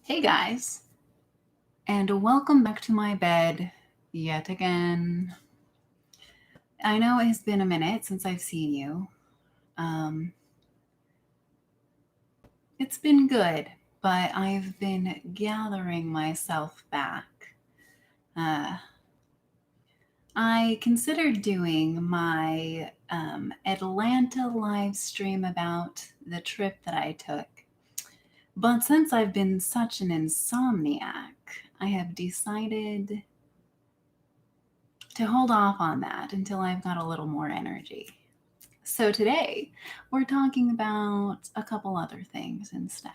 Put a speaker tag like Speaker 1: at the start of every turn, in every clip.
Speaker 1: Hey guys, and welcome back to my bed yet again. I know it has been a minute since I've seen you. Um, it's been good, but I've been gathering myself back. Uh, I considered doing my Atlanta live stream about the trip that I took, but since I've been such an insomniac, I have decided to hold off on that until I've got a little more energy. So today, we're talking about a couple other things instead.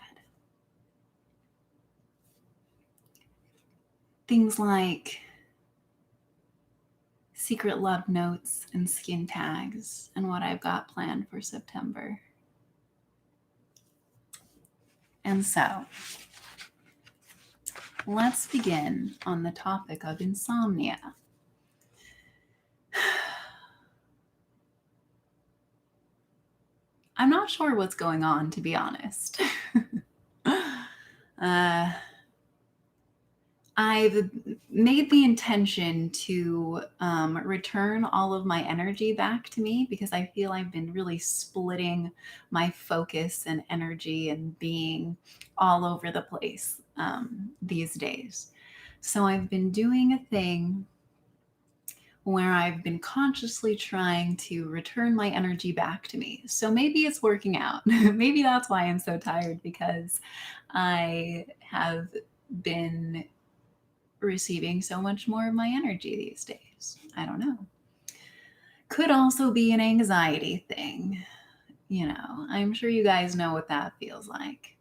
Speaker 1: Things like secret love notes and skin tags, and what I've got planned for September. And so, let's begin on the topic of insomnia. I'm not sure what's going on, to be honest. I've made the intention to return all of my energy back to me because I feel I've been really splitting my focus and energy and being all over the place these days. So I've been doing a thing where I've been consciously trying to return my energy back to me. So maybe it's working out. Maybe that's why I'm so tired, because I have been receiving so much more of my energy these days. I don't know. Could also be an anxiety thing. I'm sure you guys know what that feels like.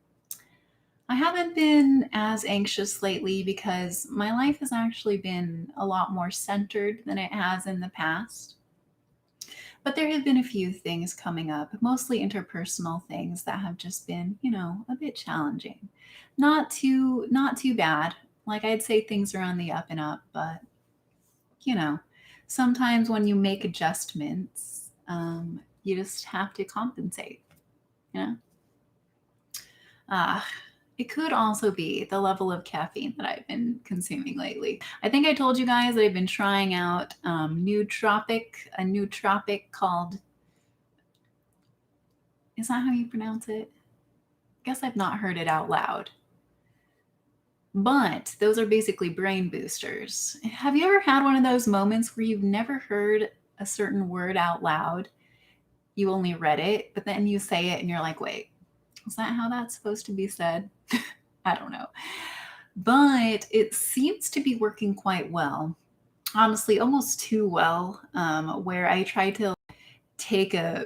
Speaker 1: I haven't been as anxious lately because my life has actually been a lot more centered than it has in the past. But there have been a few things coming up, mostly interpersonal things that have just been, a bit challenging. Not too bad. Like, I'd say things are on the up and up, but you know, sometimes when you make adjustments, you just have to compensate, you know? Uh, it could also be the level of caffeine that I've been consuming lately. I think I told you guys that I've been trying out a nootropic called, is that how you pronounce it? I guess I've not heard it out loud. But those are basically brain boosters. Have you ever had one of those moments where you've never heard a certain word out loud? You only read it, but then you say it and you're like, wait, is that how that's supposed to be said? I don't know. But it seems to be working quite well. Honestly, almost too well, where I try to take a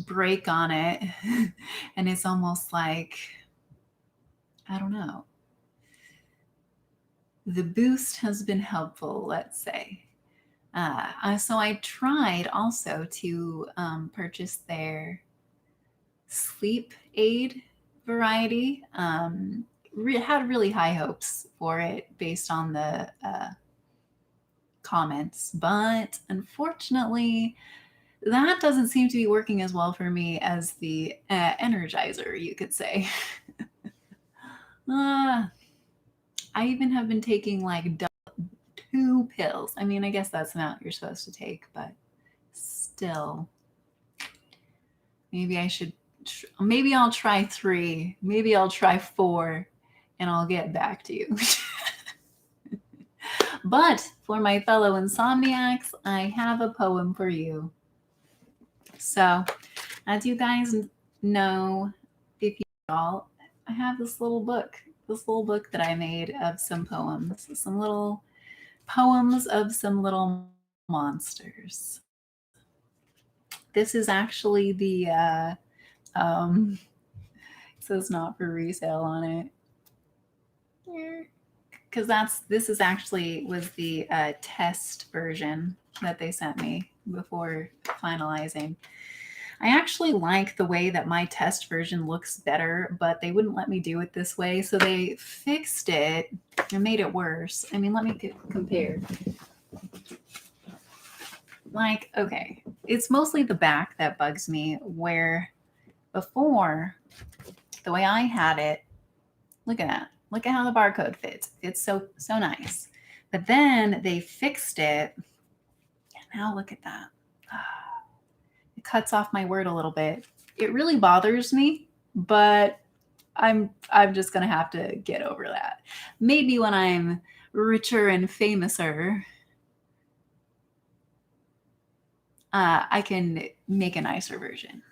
Speaker 1: break on it and it's almost like, I don't know. The boost has been helpful, let's say. So I tried also to purchase their sleep aid variety. Had really high hopes for it based on the comments, but unfortunately, that doesn't seem to be working as well for me as the energizer, you could say. I even have been taking like 2 pills. I mean, I guess that's the amount you're supposed to take, but still, maybe I should. Maybe I'll try 3. Maybe I'll try 4, and I'll get back to you. But for my fellow insomniacs, I have a poem for you. So, as you guys know, if you all, I have this little book that I made of some poems, some little poems of some little monsters. This is actually the it says not for resale on it, because this is actually was the test version that they sent me before finalizing. I actually like the way that my test version looks better, but they wouldn't let me do it this way, so they fixed it and made it worse. I mean, let me compare. Like, okay, it's mostly the back that bugs me, where before, the way I had it, look at that. Look at how the barcode fits. It's so nice. But then they fixed it. Now look at that. It cuts off my word a little bit. It really bothers me, but I'm just gonna have to get over that. Maybe when I'm richer and famouser, I can make a nicer version.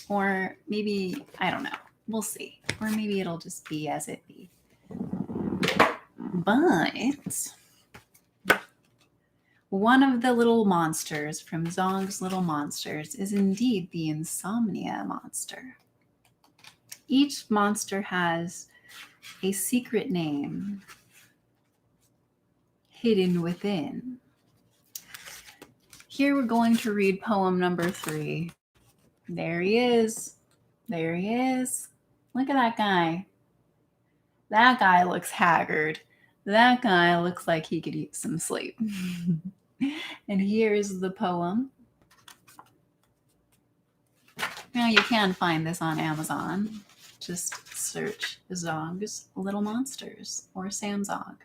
Speaker 1: Or maybe, I don't know. We'll see. Or maybe it'll just be as it be. But one of the little monsters from Zog's Little Monsters is indeed the Insomnia Monster. Each monster has a secret name hidden within. Here we're going to read poem number 3. There he is. There he is. Look at that guy. That guy looks haggard. That guy looks like he could use some sleep. And here's the poem. Now you can find this on Amazon. Just search Zog's Little Monsters or Sam Zog.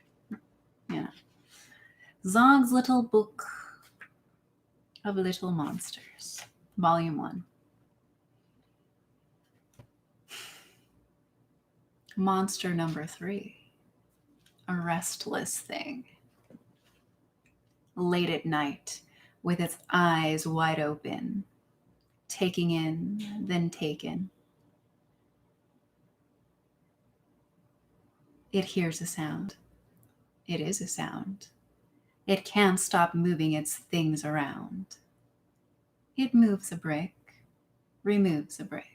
Speaker 1: Yeah. Zog's Little Book of Little Monsters, Volume 1. Monster number 3, a restless thing. Late at night, with its eyes wide open, taking in, then taken. It hears a sound. It is a sound. It can't stop moving its things around. It moves a brick, removes a brick.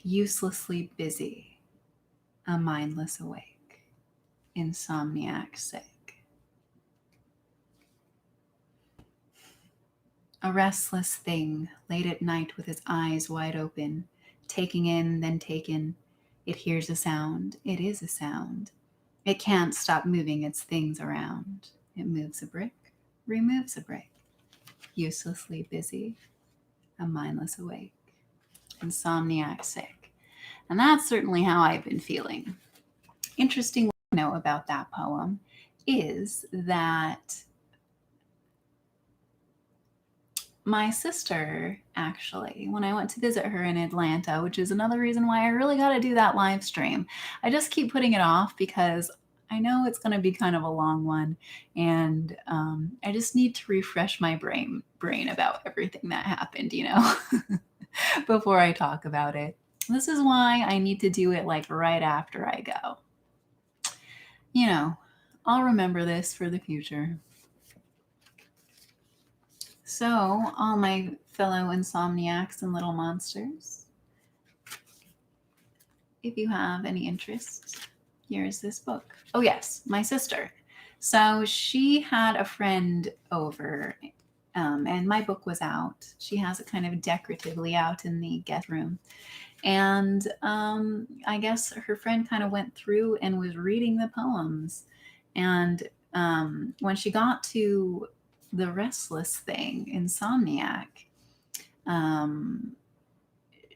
Speaker 1: Uselessly busy, a mindless awake, insomniac sick. A restless thing, late at night with its eyes wide open, taking in, then taken. It hears a sound. It is a sound. It can't stop moving its things around. It moves a brick, removes a brick. Uselessly busy, a mindless awake, insomniac sick. And that's certainly how I've been feeling. Interesting to know about that poem is that my sister, actually, when I went to visit her in Atlanta, which is another reason why I really got to do that live stream. I just keep putting it off because I know it's going to be kind of a long one, and I just need to refresh my brain about everything that happened, before I talk about it. This is why I need to do it like right after I go. I'll remember this for the future. So, all my fellow insomniacs and little monsters, if you have any interest, here's this book. Oh yes, my sister. So she had a friend over, and my book was out. She has it kind of decoratively out in the guest room. And I guess her friend kind of went through and was reading the poems. And when she got to the restless thing, insomniac,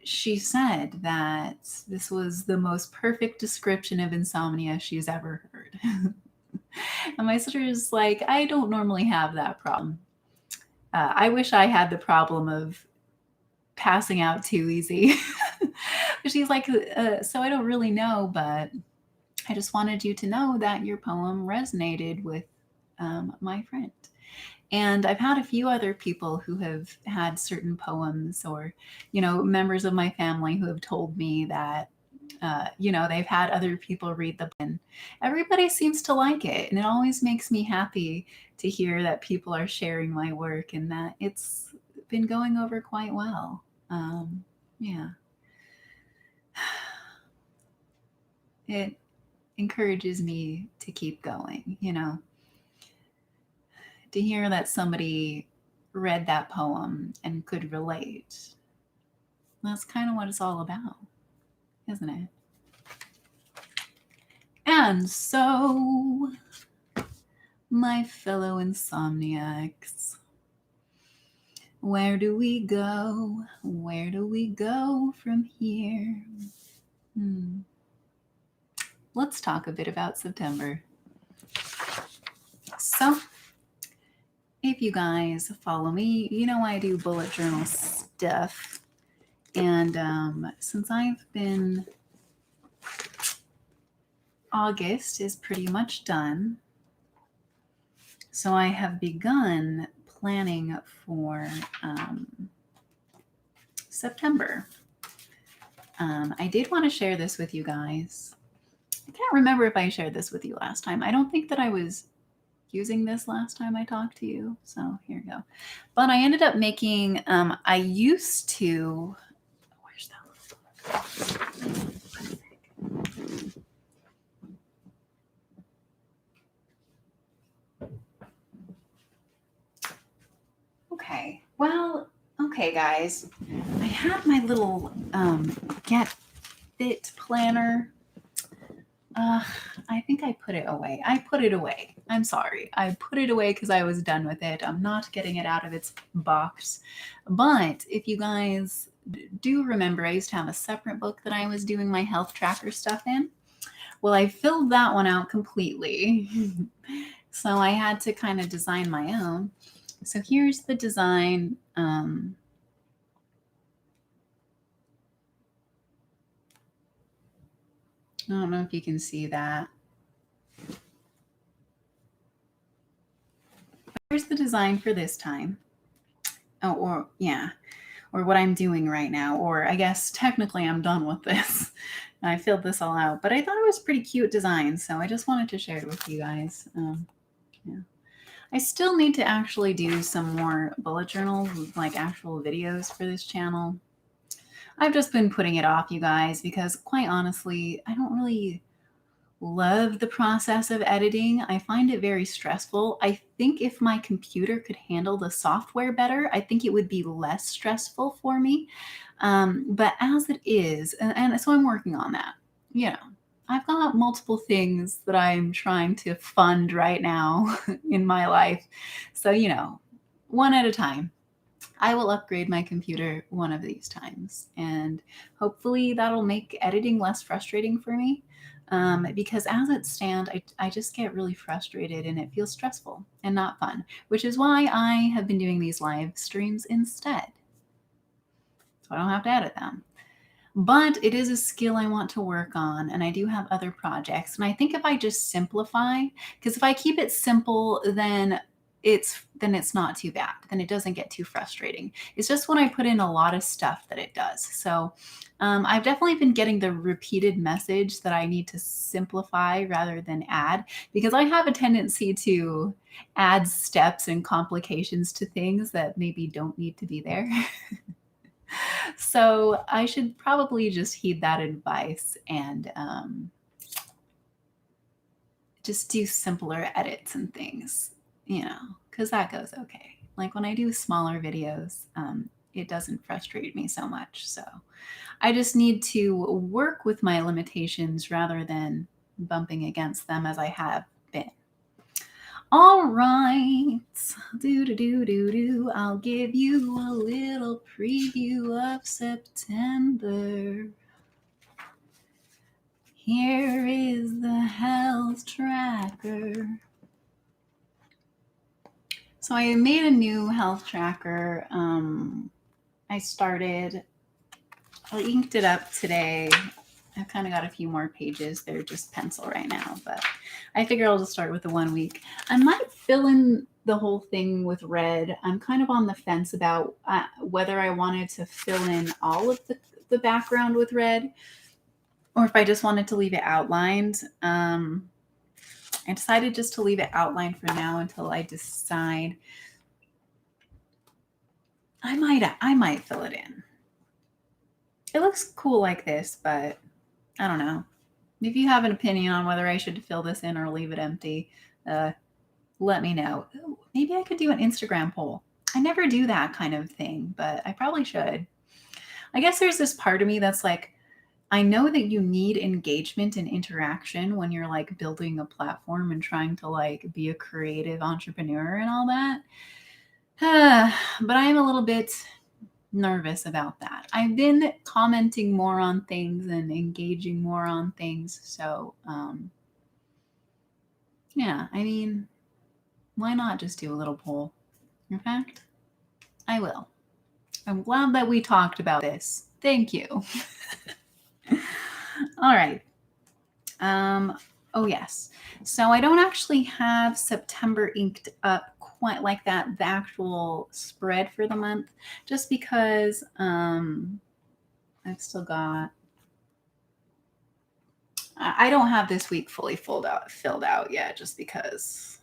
Speaker 1: she said that this was the most perfect description of insomnia she's ever heard. And my sister is like, I don't normally have that problem. I wish I had the problem of passing out too easy. She's like, so I don't really know, but I just wanted you to know that your poem resonated with my friend. And I've had a few other people who have had certain poems, or, members of my family who have told me that, they've had other people read the book, and everybody seems to like it. And it always makes me happy to hear that people are sharing my work and that it's been going over quite well. Yeah. It encourages me to keep going, to hear that somebody read that poem and could relate. That's kind of what it's all about, isn't it? And so, my fellow insomniacs, where do we go? Where do we go from here? let's talk a bit about September. So, if you guys follow me, you know I do bullet journal stuff. And since I've been, August is pretty much done. So I have begun planning for September. I did want to share this with you guys. I can't remember if I shared this with you last time. I don't think that I was using this last time I talked to you. So here we go. But I ended up making, I used to, where's that? Okay, well, okay, guys. I have my little Get Fit planner. I think I put it away. I put it away. I'm sorry. I put it away because I was done with it. I'm not getting it out of its box. But if you guys do remember, I used to have a separate book that I was doing my health tracker stuff in. Well, I filled that one out completely. So I had to kind of design my own. So here's the design. I don't know if you can see that. Here's the design for this time. Oh, or what I'm doing right now. Or I guess technically I'm done with this. I filled this all out, but I thought it was pretty cute design, so I just wanted to share it with you guys. Yeah. I still need to actually do some more bullet journals, like actual videos for this channel. I've just been putting it off, you guys, because quite honestly, I don't really love the process of editing. I find it very stressful. I think if my computer could handle the software better, I think it would be less stressful for me. But as it is, and so I'm working on that. You know, I've got multiple things that I'm trying to fund right now in my life. So, you know, one at a time. I will upgrade my computer one of these times, and hopefully that'll make editing less frustrating for me. Because as it stands, I just get really frustrated and it feels stressful and not fun, which is why I have been doing these live streams instead. So I don't have to edit them. But it is a skill I want to work on, and I do have other projects. And I think if I just simplify, because if I keep it simple, then it's not too bad. Then it doesn't get too frustrating. It's just when I put in a lot of stuff that it does. So I've definitely been getting the repeated message that I need to simplify rather than add, because I have a tendency to add steps and complications to things that maybe don't need to be there. So I should probably just heed that advice and just do simpler edits and things, you know, because that goes okay. Like when I do smaller videos, it doesn't frustrate me so much. So I just need to work with my limitations rather than bumping against them as I have been. All right, I'll give you a little preview of September. Here is the health tracker. So I made a new health tracker. I inked it up today. I've kind of got a few more pages. They're just pencil right now, but I figure I'll just start with the 1 week. I might fill in the whole thing with red. I'm kind of on the fence about whether I wanted to fill in all of the background with red or if I just wanted to leave it outlined. I decided just to leave it outlined for now until I decide. I might fill it in. It looks cool like this, but I don't know. If you have an opinion on whether I should fill this in or leave it empty, let me know. Ooh, maybe I could do an Instagram poll. I never do that kind of thing, but I probably should. I guess there's this part of me that's like, I know that you need engagement and interaction when you're like building a platform and trying to like be a creative entrepreneur and all that. But I am a little bit nervous about that. I've been commenting more on things and engaging more on things. So, yeah, I mean, why not just do a little poll? In fact, I will. I'm glad that we talked about this. Thank you. All right. Oh yes. So I don't actually have September inked up quite like that, the actual spread for the month, just because I've still got I don't have this week fully filled out yet, just because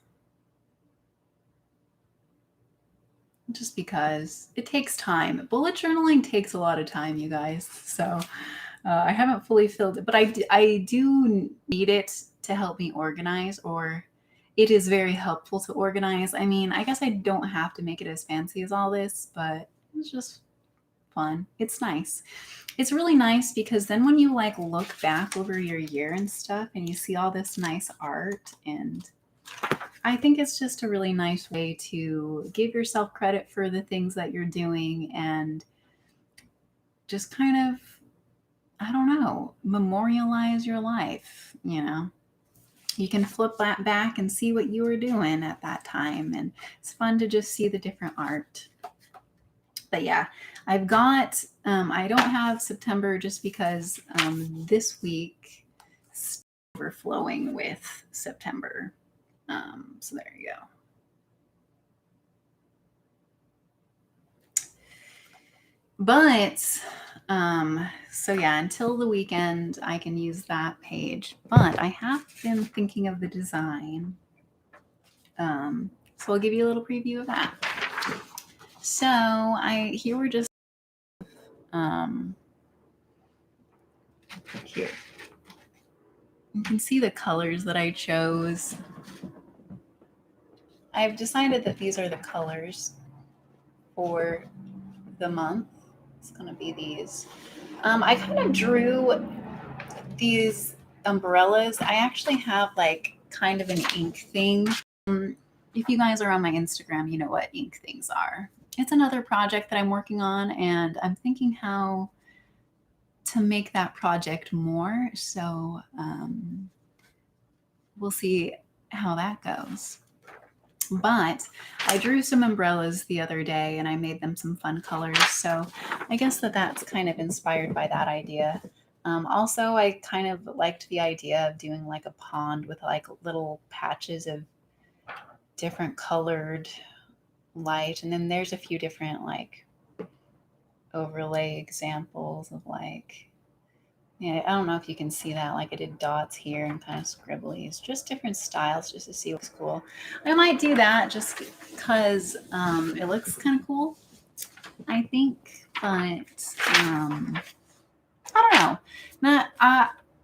Speaker 1: it takes time. Bullet journaling takes a lot of time, you guys. So I haven't fully filled it, but I do need it to help me organize, or it is very helpful to organize. I mean, I guess I don't have to make it as fancy as all this, but it's just fun. It's nice. It's really nice because then when you like look back over your year and stuff and you see all this nice art, and I think it's just a really nice way to give yourself credit for the things that you're doing and just kind of, I don't know, memorialize your life, you know. You can flip that back and see what you were doing at that time, and it's fun to just see the different art. But yeah, I've got I don't have September just because this week is overflowing with September. So there you go. But so yeah, until the weekend I can use that page. But I have been thinking of the design. So I'll give you a little preview of that. So here we're just here. You can see the colors that I chose. I've decided that these are the colors for the month. It's going to be these. I kind of drew these umbrellas. I actually have like kind of an ink thing. If you guys are on my Instagram, you know what ink things are. It's another project that I'm working on, and I'm thinking how to make that project more. So we'll see how that goes. But I drew some umbrellas the other day and I made them some fun colors. So I guess that's kind of inspired by that idea. Also, I kind of liked the idea of doing like a pond with like little patches of different colored light. And then there's a few different like overlay examples of like, yeah, I don't know if you can see that. Like I did dots here and kind of scribblies, just different styles just to see what's cool. I might do that just because it looks kind of cool, I think. But I don't know.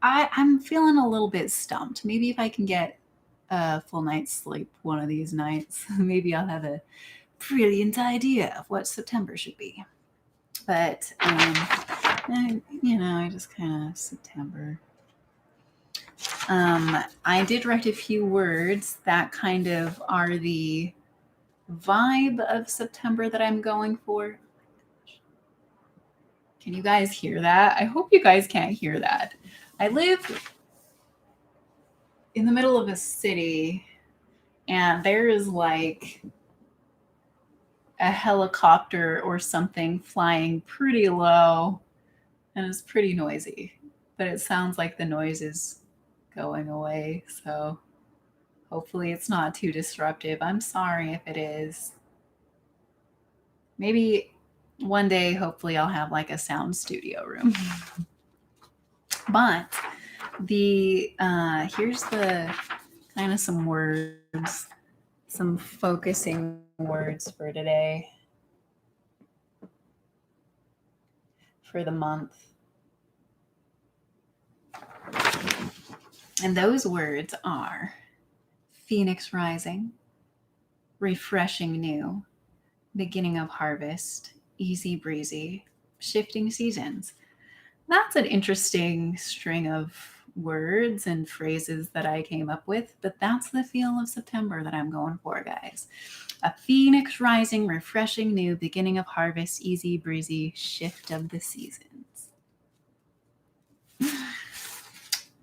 Speaker 1: I'm feeling a little bit stumped. Maybe if I can get a full night's sleep one of these nights, maybe I'll have a brilliant idea of what September should be. But I just kind of September. I did write a few words that kind of are the vibe of September that I'm going for. Can you guys hear that? I hope you guys can't hear that. I live in the middle of a city, and there is like a helicopter or something flying pretty low, and it's pretty noisy, but it sounds like the noise is going away. So hopefully it's not too disruptive. I'm sorry if it is. Maybe one day, hopefully I'll have like a sound studio room. But here's the kind of some words, some focusing words for today, for the month. And those words are Phoenix rising, refreshing new, beginning of harvest, easy breezy, shifting seasons. That's an interesting string of words and phrases that I came up with, but that's the feel of September that I'm going for, guys. A phoenix rising, refreshing new, beginning of harvest, easy breezy, shift of the seasons.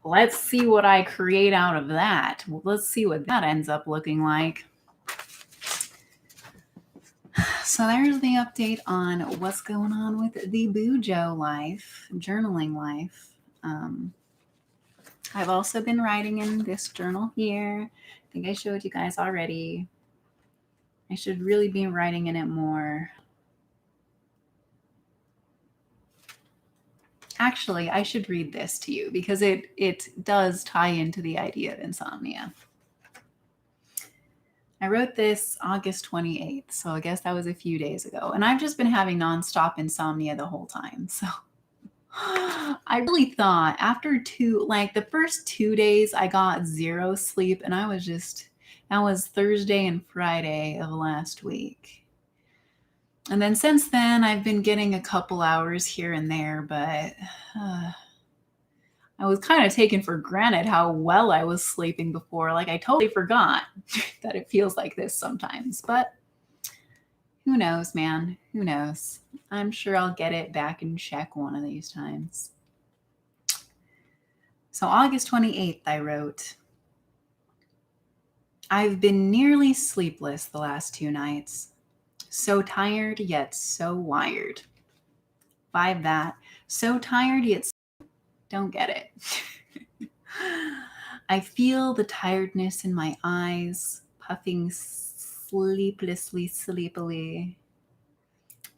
Speaker 1: Let's see what I create out of that. Let's see what that ends up looking like. So there's the update on what's going on with the Bujo life, journaling life. I've also been writing in this journal here. I think I showed you guys already. I should really be writing in it more. Actually, I should read this to you because it does tie into the idea of insomnia. I wrote this August 28th, so I guess that was a few days ago. And I've just been having nonstop insomnia the whole time. So I really thought after the first 2 days, I got zero sleep. And that was Thursday and Friday of last week. And then since then, I've been getting a couple hours here and there, but I was kind of taken for granted how well I was sleeping before. Like I totally forgot that it feels like this sometimes, but who knows, man? Who knows? I'm sure I'll get it back in check one of these times. So August 28th, I wrote, I've been nearly sleepless the last 2 nights. So tired, yet so wired. 5 that. So tired, yet don't get it. I feel the tiredness in my eyes, puffing sleepily,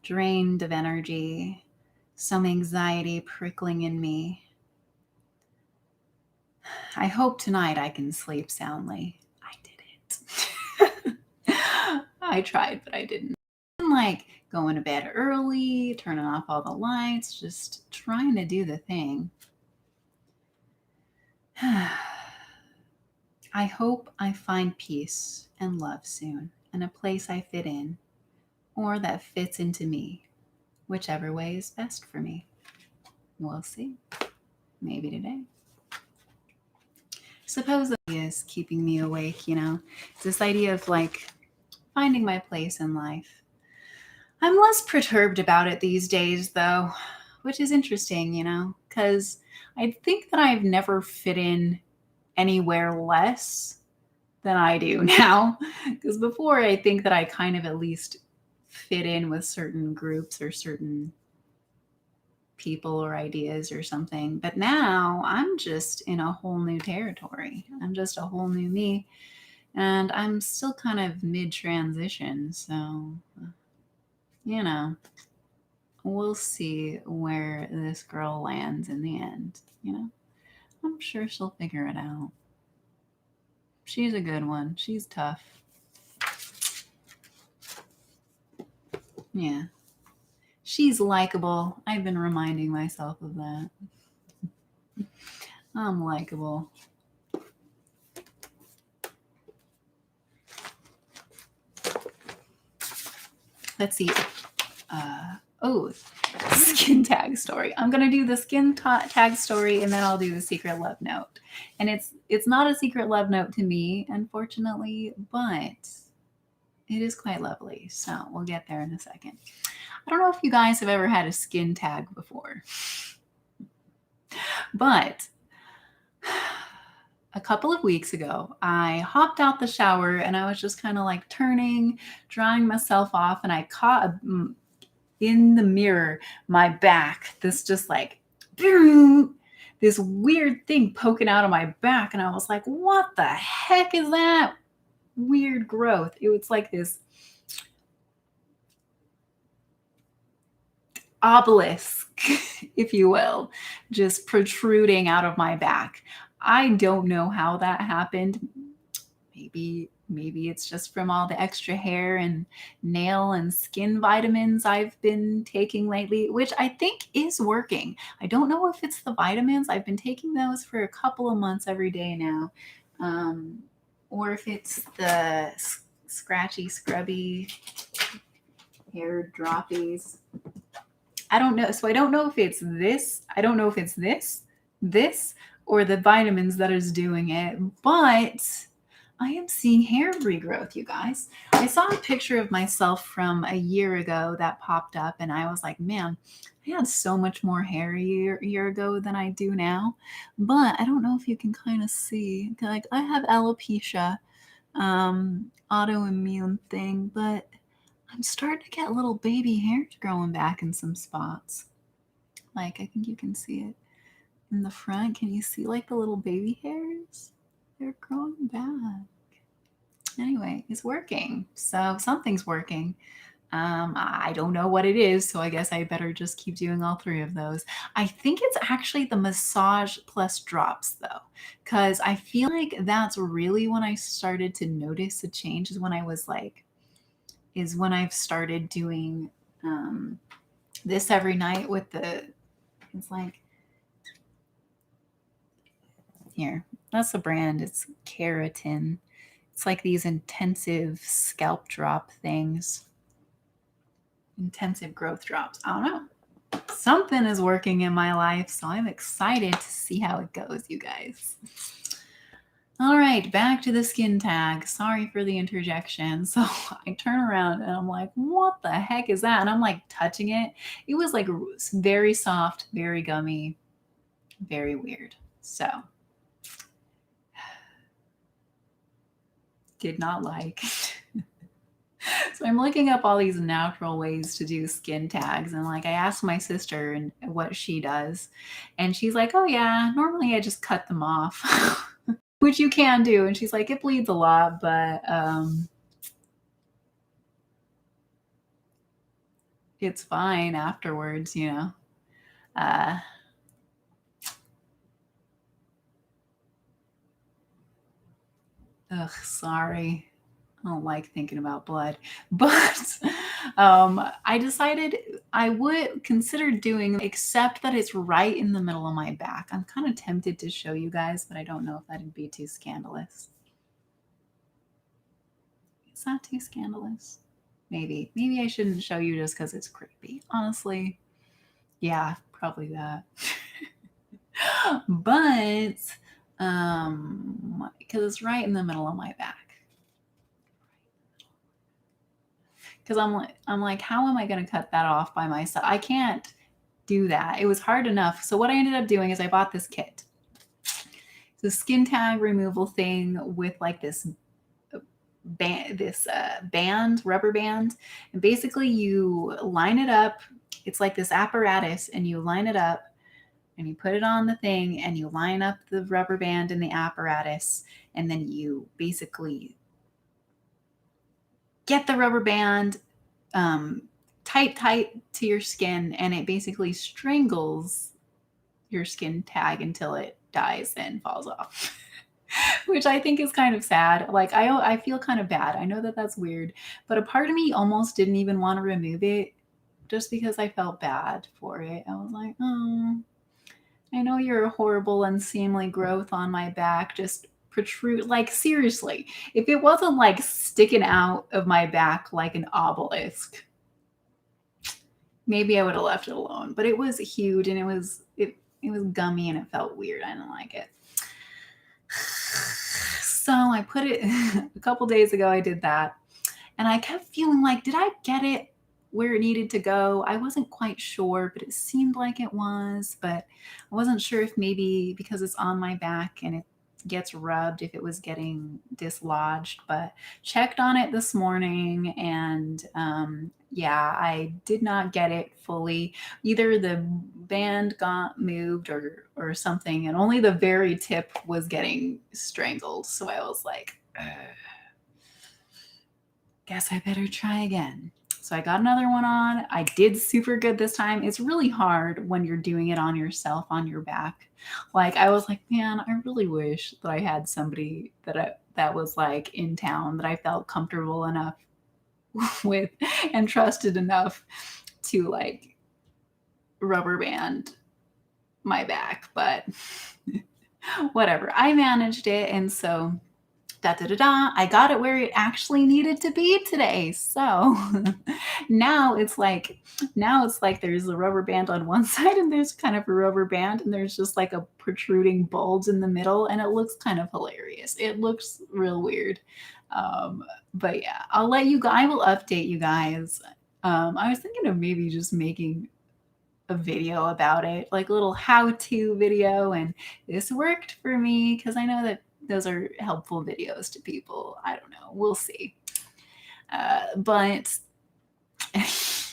Speaker 1: drained of energy, some anxiety prickling in me. I hope tonight I can sleep soundly. I didn't. I tried, but I didn't. Like going to bed early, turning off all the lights, just trying to do the thing. I hope I find peace and love soon, and a place I fit in, or that fits into me, whichever way is best for me. We'll see. Maybe today. Suppose that is keeping me awake, It's this idea of like finding my place in life. I'm less perturbed about it these days, though, which is interesting, because I think that I've never fit in anywhere less than I do now. Because before, I think that I kind of at least fit in with certain groups or certain people or ideas or something. But now I'm just in a whole new territory. I'm just a whole new me. And I'm still kind of mid-transition. So, we'll see where this girl lands in the end. I'm sure she'll figure it out. She's a good one. She's tough. Yeah. She's likable. I've been reminding myself of that. I'm likable. Let's see. Skin tag story. I'm going to do the skin tag story and then I'll do the secret love note. And it's not a secret love note to me, unfortunately, but it is quite lovely. So we'll get there in a second. I don't know if you guys have ever had a skin tag before, but a couple of weeks ago, I hopped out the shower and I was just kind of like drying myself off, and I caught in the mirror my back, this just like this weird thing poking out of my back, and I was like, what the heck is that weird growth? It was like this obelisk, if you will, just protruding out of my back. I don't know how that happened. Maybe it's just from all the extra hair and nail and skin vitamins I've been taking lately, which I think is working. I don't know if it's the vitamins. I've been taking those for a couple of months every day now. Or if it's the scratchy, scrubby hair droppies. I don't know. So I don't know if it's this. I don't know if it's this, or the vitamins that is doing it, but I am seeing hair regrowth, you guys. I saw a picture of myself from a year ago that popped up, and I was like, man, I had so much more hair a year ago than I do now. But I don't know if you can kind of see. Like, I have alopecia, autoimmune thing, but I'm starting to get little baby hairs growing back in some spots. Like, I think you can see it in the front. Can you see like the little baby hairs? They're growing back. Anyway, it's working. So something's working. I don't know what it is, so I guess I better just keep doing all three of those. I think it's actually the massage plus drops though, because I feel like that's really when I started to notice a change is when I've started doing this every night with it's like, here, that's the brand. It's Keratin. It's like these intensive scalp drop things. Intensive growth drops. I don't know. Something is working in my life, so I'm excited to see how it goes, you guys. All right, back to the skin tag. Sorry for the interjection. So I turn around and I'm like, what the heck is that? And I'm like touching it. It was like very soft, very gummy, very weird. So did not like. So I'm looking up all these natural ways to do skin tags. And like I asked my sister and what she does. And she's like, oh yeah, normally I just cut them off. Which you can do. And she's like, it bleeds a lot, but it's fine afterwards, you know. Sorry. I don't like thinking about blood, but I decided I would consider doing, except that it's right in the middle of my back. I'm kind of tempted to show you guys, but I don't know if that'd be too scandalous. Is that too scandalous? Maybe. Maybe I shouldn't show you just because it's creepy. Honestly, yeah, probably that. But because it's right in the middle of my back. Because I'm like, how am I going to cut that off by myself? I can't do that. It was hard enough. So what I ended up doing is I bought this kit. It's a skin tag removal thing with like this band, rubber band, and basically you line it up. It's like this apparatus, and you line it up, and you put it on the thing, and you line up the rubber band in the apparatus, and then you basically get the rubber band tight to your skin, and it basically strangles your skin tag until it dies and falls off. Which I think is kind of sad. Like I feel kind of bad. I know that that's weird, but a part of me almost didn't even want to remove it just because I felt bad for it. I was like, oh, I know you're a horrible, unseemly growth on my back. Just protrude. Like seriously, if it wasn't like sticking out of my back like an obelisk, maybe I would have left it alone. But it was huge, and it was gummy, and it felt weird. I didn't like it. So I put it a couple days ago. I did that, and I kept feeling like, did I get it where it needed to go? I wasn't quite sure, but it seemed like it was. But I wasn't sure if maybe because it's on my back and it gets rubbed, if it was getting dislodged. But checked on it this morning, and yeah, I did not get it fully. Either the band got moved or something, and only the very tip was getting strangled. So I was like, guess I better try again. So I got another one on. I did super good this time. It's really hard when you're doing it on yourself, on your back. Like I was like, man, I really wish that I had somebody that was like in town that I felt comfortable enough with and trusted enough to like rubber band my back. But whatever, I managed it. And so da da da da, I got it where it actually needed to be today. So now it's like there's a rubber band on one side and there's kind of a rubber band and there's just like a protruding bulge in the middle and it looks kind of hilarious. It looks real weird. But yeah, I will update you guys. I was thinking of maybe just making a video about it, like a little how-to video, and this worked for me because I know that those are helpful videos to people. I don't know. We'll see. But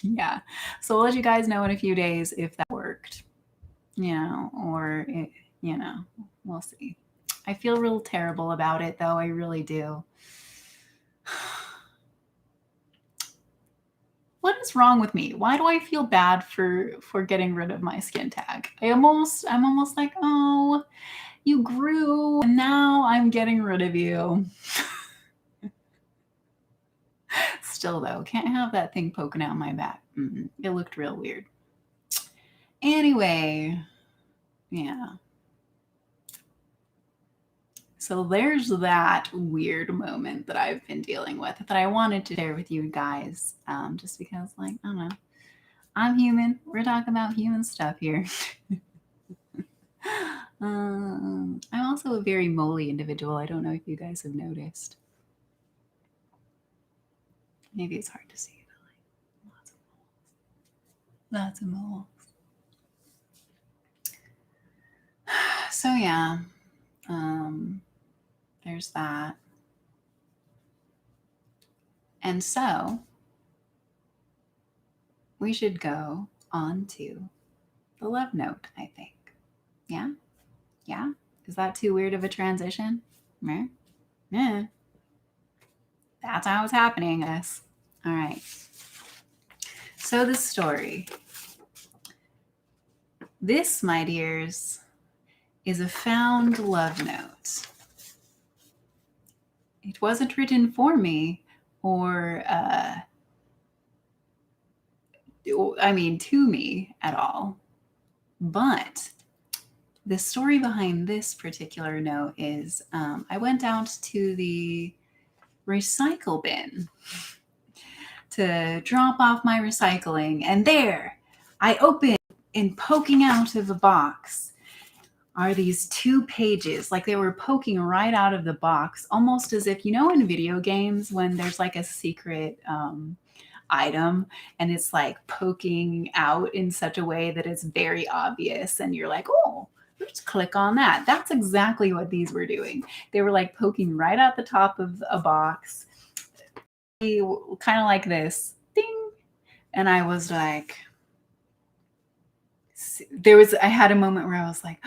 Speaker 1: yeah, so I'll let you guys know in a few days if that worked, or we'll see. I feel real terrible about it though. I really do. What is wrong with me? Why do I feel bad for getting rid of my skin tag? I'm almost like, oh, you grew and now I'm getting rid of you. Still though, can't have that thing poking out my back. It looked real weird. Anyway, yeah. So there's that weird moment that I've been dealing with that I wanted to share with you guys, just because, like, I don't know, I'm human. We're talking about human stuff here. I'm also a very moly individual. I don't know if you guys have noticed. Maybe it's hard to see, but like lots of moles. So yeah, there's that. And so we should go on to the love note, I think. Yeah? Yeah? Is that too weird of a transition? Meh? Yeah. That's how it's happening, I guess. All right. So the story. This, my dears, is a found love note. It wasn't written for me or, to me at all. But the story behind this particular note is I went out to the recycle bin to drop off my recycling, and there I opened, and poking out of the box are these 2 pages, like they were poking right out of the box, almost as if, in video games when there's like a secret item and it's like poking out in such a way that it's very obvious and you're like, oh, let's click on that. That's exactly what these were doing. They were like poking right out the top of a box, kind of like this, ding. And I was like, I had a moment where I was like,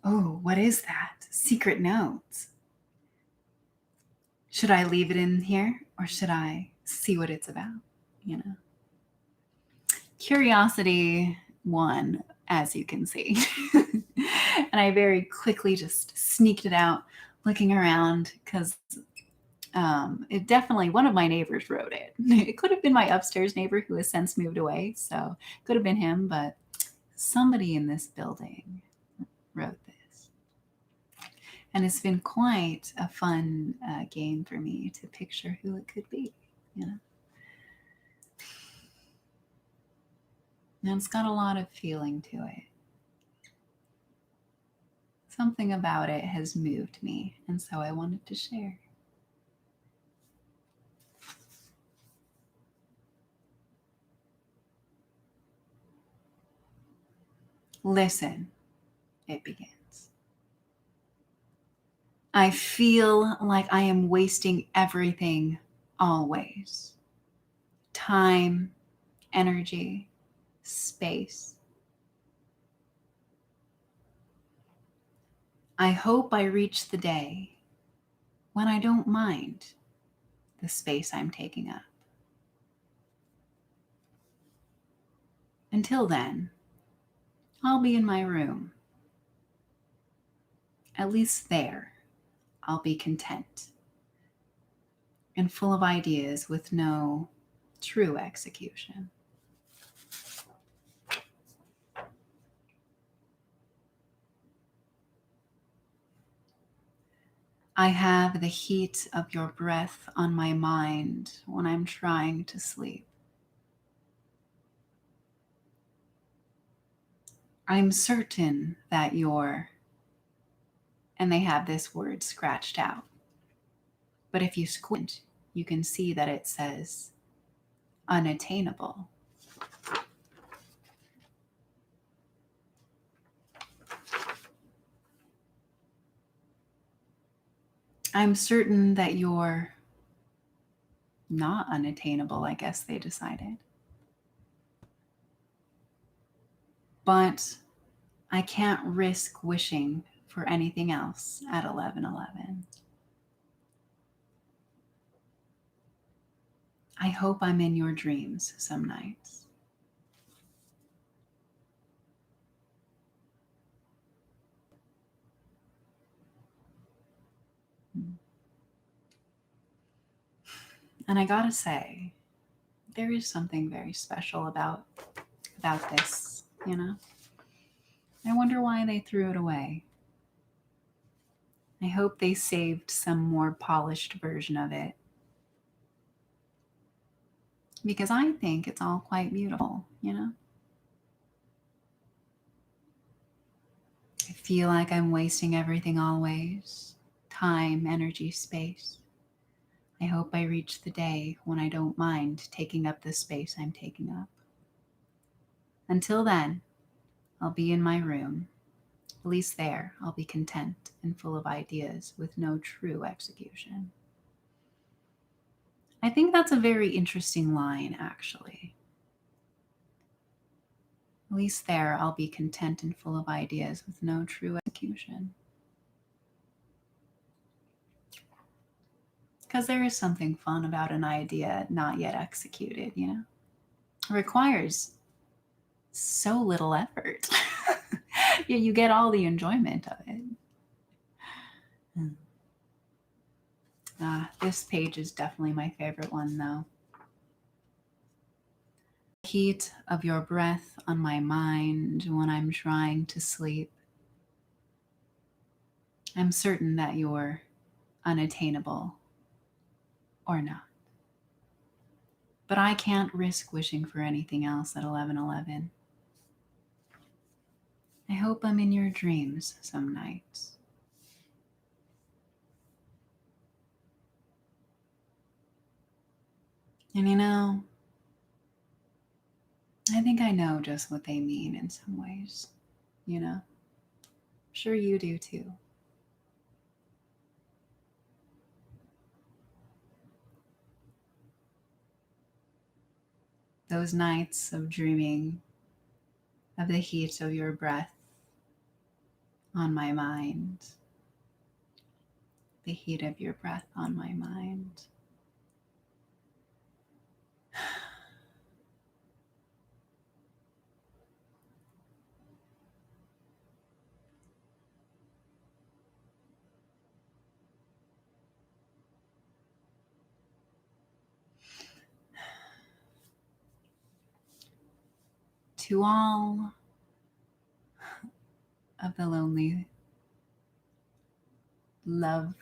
Speaker 1: oh, what is that? Secret notes. Should I leave it in here or should I see what it's about? Curiosity won, as you can see. And I very quickly just sneaked it out, looking around, because it definitely, one of my neighbors wrote it. It could have been my upstairs neighbor who has since moved away, so it could have been him, but somebody in this building wrote this. And it's been quite a fun game for me to picture who it could be, And it's got a lot of feeling to it. Something about it has moved me, and so I wanted to share. Listen, it begins. I feel like I am wasting everything always. Time, energy, space. I hope I reach the day when I don't mind the space I'm taking up. Until then, I'll be in my room. At least there, I'll be content and full of ideas with no true execution. I have the heat of your breath on my mind when I'm trying to sleep. I'm certain that you're, and they have this word scratched out. But if you squint, you can see that it says unattainable. I'm certain that you're not unattainable, I guess they decided. But I can't risk wishing for anything else at 11:11. I hope I'm in your dreams some nights. And I gotta say, there is something very special about this, you know? I wonder why they threw it away. I hope they saved some more polished version of it because I think it's all quite beautiful, you know? I feel like I'm wasting everything always time, energy, space. I hope I reach the day when I don't mind taking up the space I'm taking up. Until then, I'll be in my room. At least there, I'll be content and full of ideas with no true execution. I think that's a very interesting line, actually. At least there, I'll be content and full of ideas with no true execution. Because there is something fun about an idea not yet executed, you know? It requires so little effort. Yeah, you get all the enjoyment of it. This page is definitely my favorite one, though. Heat of your breath on my mind when I'm trying to sleep. I'm certain that you're unattainable or not. But I can't risk wishing for anything else at 11:11. I hope I'm in your dreams some nights. And you know, I think I know just what they mean in some ways, you know? I'm sure you do too. Those nights of dreaming of the heat of your breath on my mind, the heat of your breath on my mind. To all of the lonely, love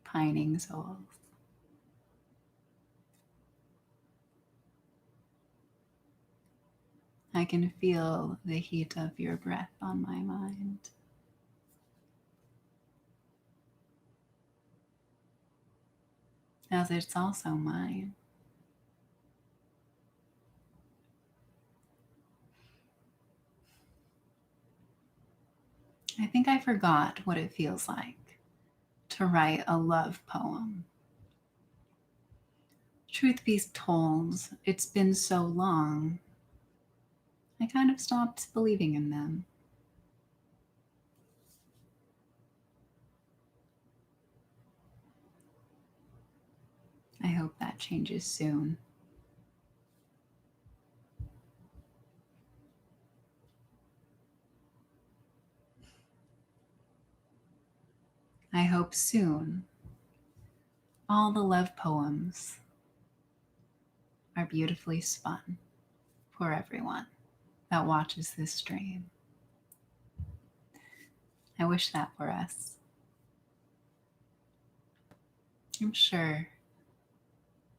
Speaker 1: pining souls, I can feel the heat of your breath on my mind. As it's also mine. I think I forgot what it feels like to write a love poem. Truth be told, it's been so long, I kind of stopped believing in them. I hope that changes soon. I hope soon all the love poems are beautifully spun for everyone that watches this stream. I wish that for us. I'm sure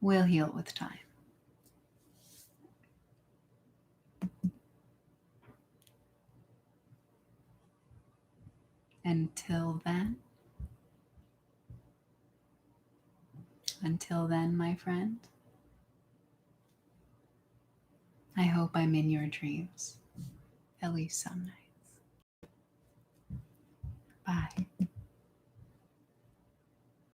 Speaker 1: we'll heal with time. Until then, my friend, I hope I'm in your dreams, at least some nights. Bye.